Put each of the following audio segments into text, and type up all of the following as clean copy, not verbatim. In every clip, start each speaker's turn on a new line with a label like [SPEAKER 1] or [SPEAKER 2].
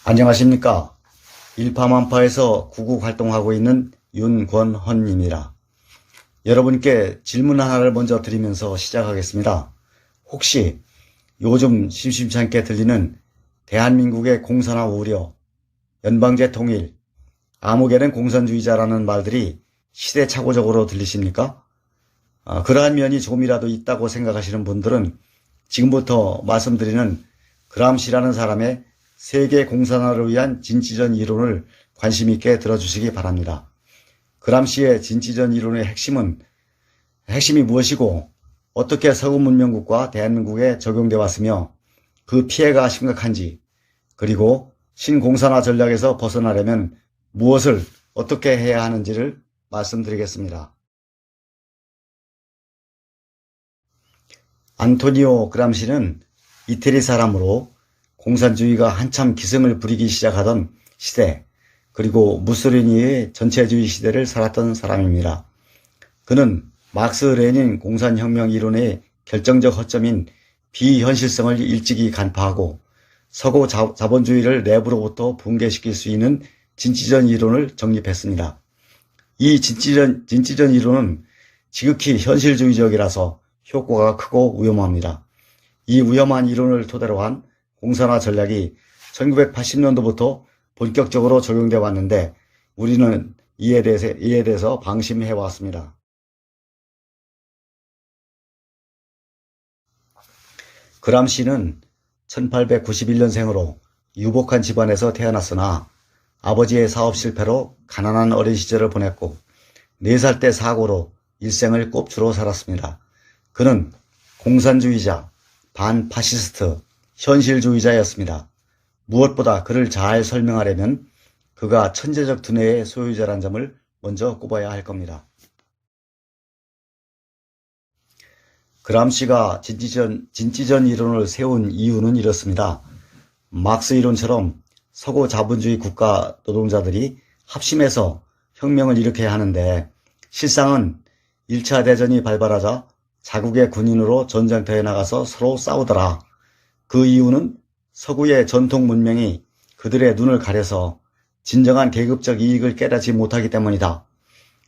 [SPEAKER 1] 안녕하십니까. 일파만파에서 구국 활동하고 있는 윤권헌입니다. 여러분께 질문 하나를 먼저 드리면서 시작하겠습니다. 혹시 요즘 심심치 않게 들리는 대한민국의 공산화 우려, 연방제 통일, 아무개는 공산주의자라는 말들이 시대착오적으로 들리십니까? 그러한 면이 조금이라도 있다고 생각하시는 분들은 지금부터 말씀드리는 그람시라는 사람의 세계 공산화를 위한 진취전 이론을 관심 있게 들어주시기 바랍니다. 그람시의 진취전 이론의 핵심이 무엇이고 어떻게 서구 문명국과 대한민국에 적용되어 왔으며 그 피해가 심각한지, 그리고 신공산화 전략에서 벗어나려면 무엇을 어떻게 해야 하는지를 말씀드리겠습니다. 안토니오 그람시는 이태리 사람으로 공산주의가 한참 기승을 부리기 시작하던 시대, 그리고 무소리니의 전체주의 시대를 살았던 사람입니다. 그는 막스 레닌 공산혁명 이론의 결정적 허점인 비현실성을 일찍이 간파하고 서구 자본주의를 내부로부터 붕괴시킬 수 있는 진취전 이론을 정립했습니다. 이 진취전 이론은 지극히 현실주의적이라서 효과가 크고 위험합니다. 이 위험한 이론을 토대로 한 공산화 전략이 1980년도부터 본격적으로 적용되어 왔는데 우리는 이에 대해서 방심해 왔습니다. 그람시는 1891년생으로 유복한 집안에서 태어났으나 아버지의 사업 실패로 가난한 어린 시절을 보냈고 4살 때 사고로 일생을 꼽주로 살았습니다. 그는 공산주의자, 반파시스트, 현실주의자였습니다. 무엇보다 그를 잘 설명하려면 그가 천재적 두뇌의 소유자란 점을 먼저 꼽아야 할 겁니다. 그람시가 진취전 이론을 세운 이유는 이렇습니다. 막스 이론처럼 서구 자본주의 국가 노동자들이 합심해서 혁명을 일으켜야 하는데 실상은 1차 대전이 발발하자 자국의 군인으로 전쟁터에 나가서 서로 싸우더라. 그 이유는 서구의 전통 문명이 그들의 눈을 가려서 진정한 계급적 이익을 깨닫지 못하기 때문이다.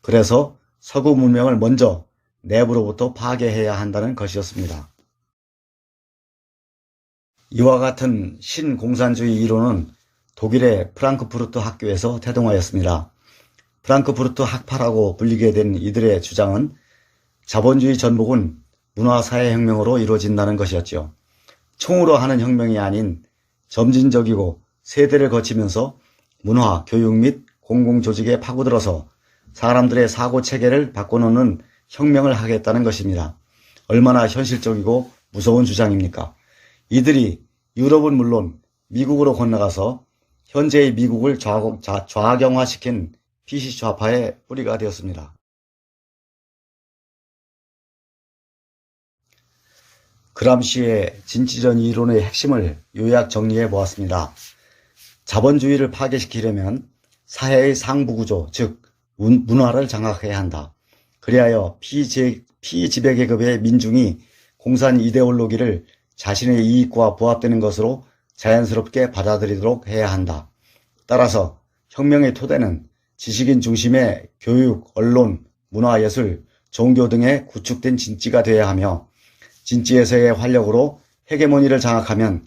[SPEAKER 1] 그래서 서구 문명을 먼저 내부로부터 파괴해야 한다는 것이었습니다. 이와 같은 신공산주의 이론은 독일의 프랑크푸르트 학교에서 태동하였습니다. 프랑크푸르트 학파라고 불리게 된 이들의 주장은 자본주의 전복은 문화사회혁명으로 이루어진다는 것이었죠. 총으로 하는 혁명이 아닌 점진적이고 세대를 거치면서 문화, 교육 및 공공조직에 파고들어서 사람들의 사고체계를 바꿔놓는 혁명을 하겠다는 것입니다. 얼마나 현실적이고 무서운 주장입니까? 이들이 유럽은 물론 미국으로 건너가서 현재의 미국을 좌경화시킨 피시 좌파의 뿌리가 되었습니다. 그람시의 진취전 이론의 핵심을 요약 정리해 보았습니다. 자본주의를 파괴시키려면 사회의 상부구조, 즉 문화를 장악해야 한다. 그리하여 피지배계급의 민중이 공산 이데올로기를 자신의 이익과 부합되는 것으로 자연스럽게 받아들이도록 해야 한다. 따라서 혁명의 토대는 지식인 중심의 교육, 언론, 문화, 예술, 종교 등의 구축된 진취가 되어야 하며 진취에서의 활력으로 헤게모니를 장악하면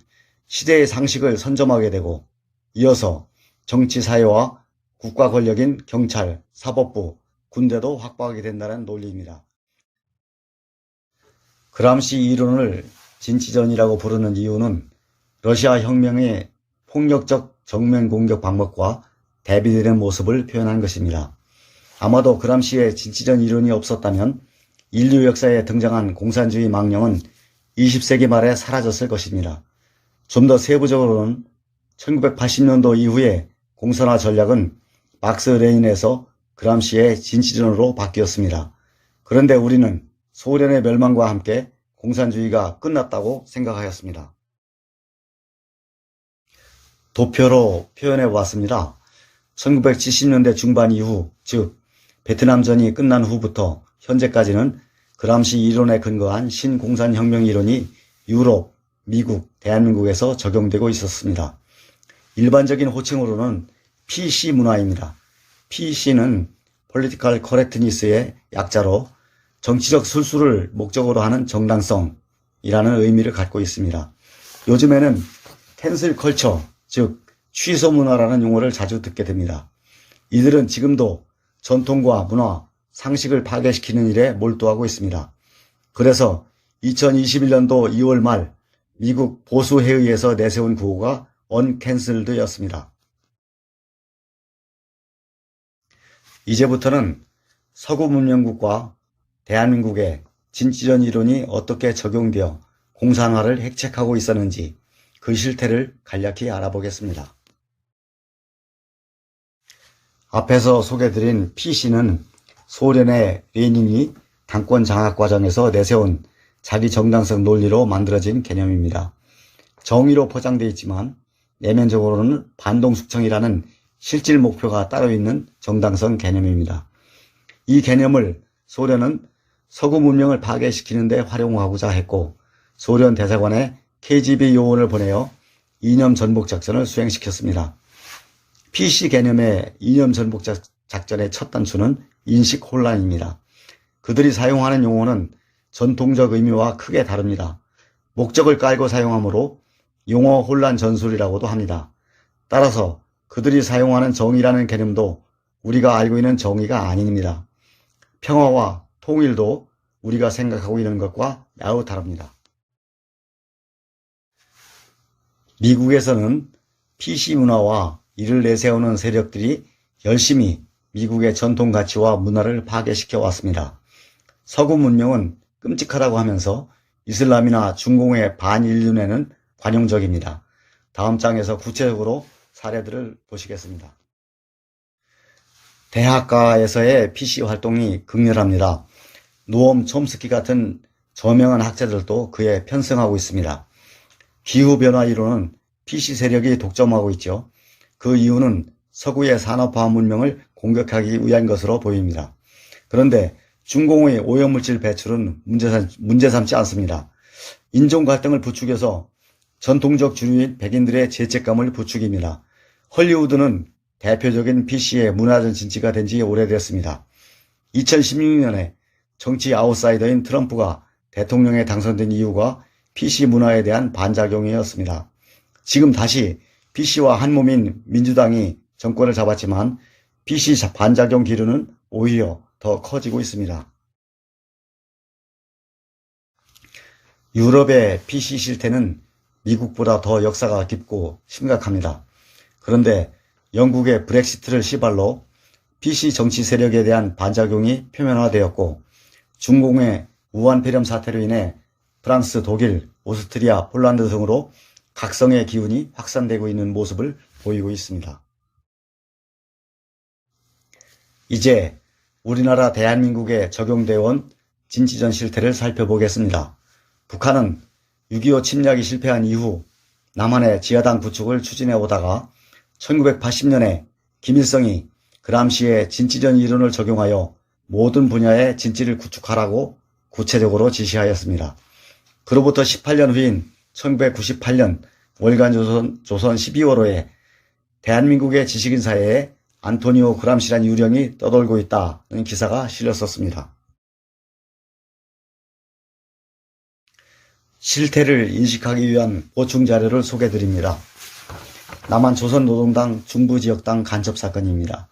[SPEAKER 1] 시대의 상식을 선점하게 되고 이어서 정치 사회와 국가 권력인 경찰, 사법부, 군대도 확보하게 된다는 논리입니다. 그람시 이론을 진취전이라고 부르는 이유는 러시아 혁명의 폭력적 정면 공격 방법과 대비되는 모습을 표현한 것입니다. 아마도 그람시의 진취전 이론이 없었다면 인류 역사에 등장한 공산주의 망령은 20세기 말에 사라졌을 것입니다. 좀 더 세부적으로는 1980년도 이후에 공산화 전략은 막스 레닌에서 그람시의 진취전으로 바뀌었습니다. 그런데 우리는 소련의 멸망과 함께 공산주의가 끝났다고 생각하였습니다. 도표로 표현해 보았습니다. 1970년대 중반 이후, 즉 베트남전이 끝난 후부터 현재까지는 그람시 이론에 근거한 신공산혁명 이론이 유럽, 미국, 대한민국에서 적용되고 있었습니다. 일반적인 호칭으로는 PC 문화입니다. PC는 Political Correctness의 약자로 정치적 술수를 목적으로 하는 정당성이라는 의미를 갖고 있습니다. 요즘에는 캔슬 컬처, 즉 취소 문화라는 용어를 자주 듣게 됩니다. 이들은 지금도 전통과 문화, 상식을 파괴시키는 일에 몰두하고 있습니다. 그래서 2021년도 2월 말 미국 보수회의에서 내세운 구호가 언캔슬드였습니다. 이제부터는 서구 문명국과 대한민국의 진취전 이론이 어떻게 적용되어 공산화를 획책하고 있었는지 그 실태를 간략히 알아보겠습니다. 앞에서 소개드린 PC는 소련의 레닌이 당권 장악 과정에서 내세운 자기 정당성 논리로 만들어진 개념입니다. 정의로 포장되어 있지만 내면적으로는 반동숙청이라는 실질 목표가 따로 있는 정당성 개념입니다. 이 개념을 소련은 서구 문명을 파괴시키는 데 활용하고자 했고 소련 대사관에 KGB 요원을 보내어 이념 전복 작전을 수행시켰습니다. PC 개념의 이념 전복 작전의 첫 단추는 인식 혼란입니다. 그들이 사용하는 용어는 전통적 의미와 크게 다릅니다. 목적을 깔고 사용하므로 용어 혼란 전술이라고도 합니다. 따라서 그들이 사용하는 정의라는 개념도 우리가 알고 있는 정의가 아닙니다. 평화와 통일도 우리가 생각하고 있는 것과 매우 다릅니다. 미국에서는 PC 문화와 이를 내세우는 세력들이 열심히 미국의 전통 가치와 문화를 파괴시켜 왔습니다. 서구 문명은 끔찍하다고 하면서 이슬람이나 중공의 반인륜에는 관용적입니다. 다음 장에서 구체적으로 사례들을 보시겠습니다. 대학가에서의 PC 활동이 극렬합니다. 노엄 촘스키 같은 저명한 학자들도 그에 편승하고 있습니다. 기후변화 이론은 PC 세력이 독점하고 있죠. 그 이유는 서구의 산업화 문명을 공격하기 위한 것으로 보입니다. 그런데 중공의 오염물질 배출은 문제 삼지 않습니다. 인종 갈등을 부추겨서 전통적 주류인 백인들의 죄책감을 부추깁니다. 헐리우드는 대표적인 PC의 문화적 진지가 된 지 오래됐습니다. 2016년에 정치 아웃사이더인 트럼프가 대통령에 당선된 이유가 PC 문화에 대한 반작용이었습니다. 지금 다시 PC와 한몸인 민주당이 정권을 잡았지만 PC 반작용 기류는 오히려 더 커지고 있습니다. 유럽의 PC 실태는 미국보다 더 역사가 깊고 심각합니다. 그런데 영국의 브렉시트를 시발로 PC 정치 세력에 대한 반작용이 표면화되었고 중공의 우한 폐렴 사태로 인해 프랑스, 독일, 오스트리아, 폴란드 등으로 각성의 기운이 확산되고 있는 모습을 보이고 있습니다. 이제 우리나라 대한민국에 적용되어 온 진취전 실태를 살펴보겠습니다. 북한은 6.25 침략이 실패한 이후 남한의 지하당 구축을 추진해 오다가 1980년에 김일성이 그람시의 진취전 이론을 적용하여 모든 분야의 진취를 구축하라고 구체적으로 지시하였습니다. 그로부터 18년 후인 1998년 월간 조선 12월호에 대한민국의 지식인 사회에 안토니오 그람시란 유령이 떠돌고 있다는 기사가 실렸었습니다. 실태를 인식하기 위한 보충 자료를 소개드립니다. 남한조선노동당 중부지역당 간첩사건입니다.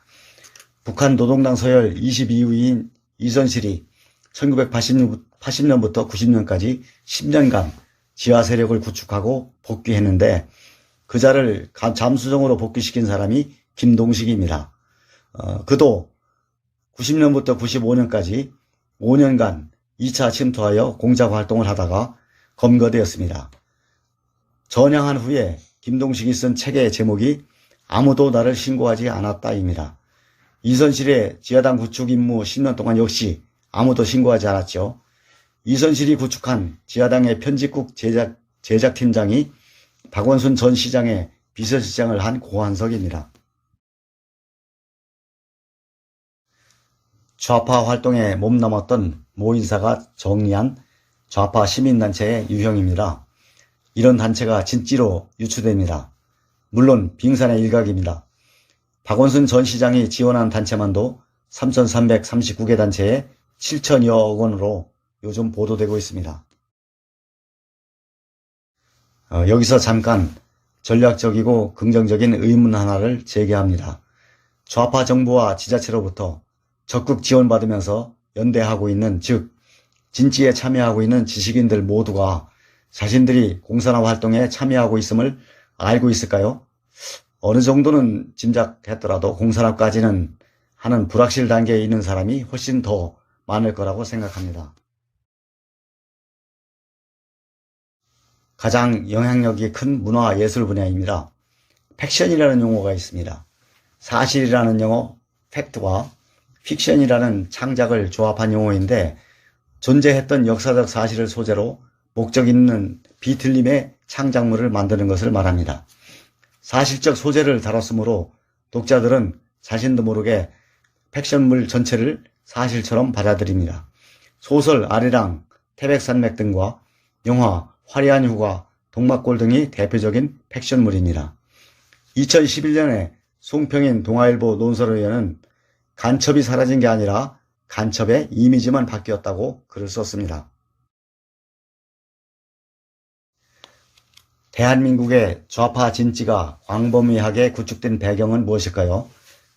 [SPEAKER 1] 북한 노동당 서열 22위인 이선실이 1980년부터 90년까지 10년간 지하 세력을 구축하고 복귀했는데 그 자를 잠수정으로 복귀시킨 사람이 김동식입니다. 그도 90년부터 95년까지 5년간 2차 침투하여 공작 활동을 하다가 검거되었습니다. 전향한 후에 김동식이 쓴 책의 제목이 아무도 나를 신고하지 않았다입니다. 이선실의 지하당 구축 임무 10년 동안 역시 아무도 신고하지 않았죠. 이선실이 구축한 지하당의 편집국 제작팀장이 박원순 전 시장의 비서실장을 한 고한석입니다. 좌파 활동에 몸담았던 모 인사가 정리한 좌파 시민단체의 유형입니다. 이런 단체가 진지로 유추됩니다. 물론 빙산의 일각입니다. 박원순 전 시장이 지원한 단체만도 3,339개 단체에 7천여억 원으로 요즘 보도되고 있습니다. 여기서 잠깐 전략적이고 긍정적인 의문 하나를 제기합니다. 좌파 정부와 지자체로부터 적극 지원받으면서 연대하고 있는, 즉 진지에 참여하고 있는 지식인들 모두가 자신들이 공산화 활동에 참여하고 있음을 알고 있을까요? 어느 정도는 짐작했더라도 공산화까지는 하는 불확실 단계에 있는 사람이 훨씬 더 많을 거라고 생각합니다. 가장 영향력이 큰 문화예술 분야입니다. 팩션이라는 용어가 있습니다. 사실이라는 영어 팩트와 픽션이라는 창작을 조합한 용어인데, 존재했던 역사적 사실을 소재로 목적 있는 비틀림의 창작물을 만드는 것을 말합니다. 사실적 소재를 다뤘으므로 독자들은 자신도 모르게 팩션물 전체를 사실처럼 받아들입니다. 소설 아리랑, 태백산맥 등과 영화 화려한 휴가, 동막골 등이 대표적인 팩션물입니다. 2011년에 송평인 동아일보 논설위원은 간첩이 사라진 게 아니라 간첩의 이미지만 바뀌었다고 글을 썼습니다. 대한민국의 좌파 진지가 광범위하게 구축된 배경은 무엇일까요?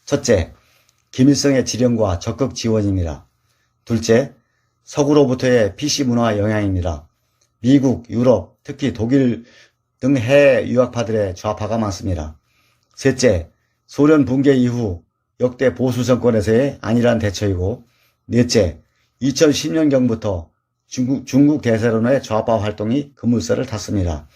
[SPEAKER 1] 첫째, 김일성의 지령과 적극 지원입니다. 둘째, 서구로부터의 PC문화 영향입니다. 미국, 유럽, 특히 독일 등 해외 유학파들의 좌파가 많습니다. 셋째, 소련 붕괴 이후 역대 보수 정권에서의 안일한 대처이고, 넷째, 2010년경부터 중국 대세론의 좌파 활동이 급물살을 탔습니다.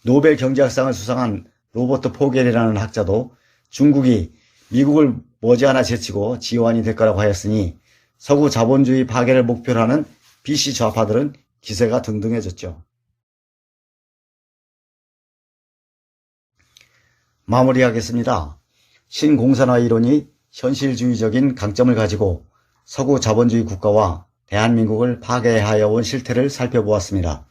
[SPEAKER 1] 노벨 경제학상을 수상한 로버트 포겔이라는 학자도 중국이 미국을 머지않아 제치고 지원이 될 거라고 하였으니 서구 자본주의 파괴를 목표로 하는 BC 좌파들은 기세가 등등해졌죠. 마무리하겠습니다. 신공산화 이론이 현실주의적인 강점을 가지고 서구 자본주의 국가와 대한민국을 파괴하여 온 실태를 살펴보았습니다.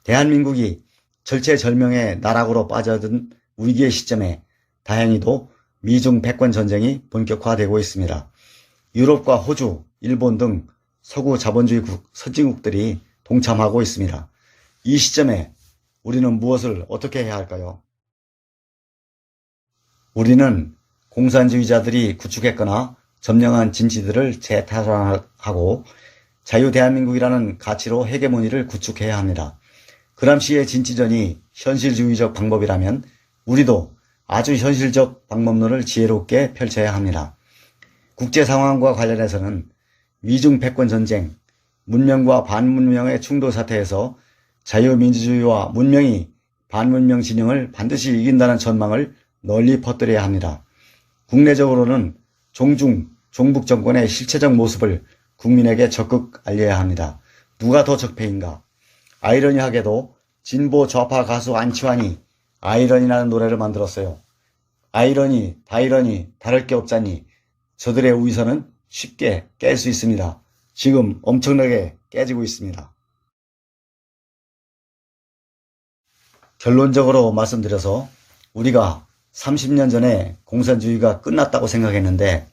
[SPEAKER 1] 대한민국이 절체절명의 나락으로 빠져든 위기의 시점에 다행히도 미중 패권 전쟁이 본격화되고 있습니다. 유럽과 호주, 일본 등 서구 자본주의 선진국들이 동참하고 있습니다. 이 시점에 우리는 무엇을 어떻게 해야 할까요? 우리는 공산주의자들이 구축했거나 점령한 진지들을 재탈환하고 자유대한민국이라는 가치로 헤게모니를 구축해야 합니다. 그람시의 진지전이 현실주의적 방법이라면 우리도 아주 현실적 방법론을 지혜롭게 펼쳐야 합니다. 국제 상황과 관련해서는 미중 패권 전쟁, 문명과 반문명의 충돌 사태에서 자유민주주의와 문명이 반문명 진영을 반드시 이긴다는 전망을 널리 퍼뜨려야 합니다. 국내적으로는 종북 정권의 실체적 모습을 국민에게 적극 알려야 합니다. 누가 더 적폐인가? 아이러니하게도 진보 좌파 가수 안치환이 아이러니라는 노래를 만들었어요. 아이러니, 다이러니, 다를 게 없자니 저들의 위선은 쉽게 깰 수 있습니다. 지금 엄청나게 깨지고 있습니다. 결론적으로 말씀드려서 우리가 30년 전에 공산주의가 끝났다고 생각했는데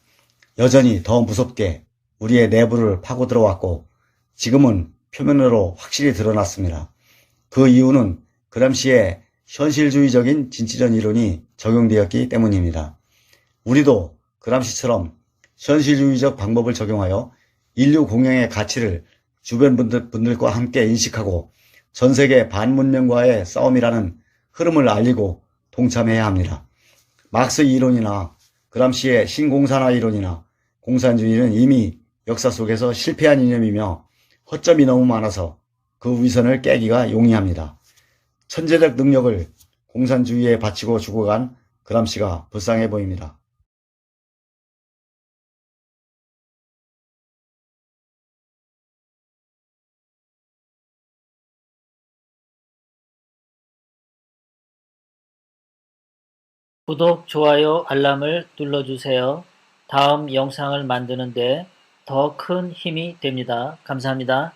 [SPEAKER 1] 여전히 더 무섭게 우리의 내부를 파고 들어왔고 지금은 표면으로 확실히 드러났습니다. 그 이유는 그람시의 현실주의적인 진취전 이론이 적용되었기 때문입니다. 우리도 그람시처럼 현실주의적 방법을 적용하여 인류 공영의 가치를 주변 분들과 함께 인식하고 전세계 반문명과의 싸움이라는 흐름을 알리고 동참해야 합니다. 막스 이론이나 그람시의 신공산화 이론이나 공산주의는 이미 역사 속에서 실패한 이념이며 허점이 너무 많아서 그 위선을 깨기가 용이합니다. 천재적 능력을 공산주의에 바치고 죽어간 그람시가 불쌍해 보입니다.
[SPEAKER 2] 구독, 좋아요, 알람을 눌러주세요. 다음 영상을 만드는데 더 큰 힘이 됩니다. 감사합니다.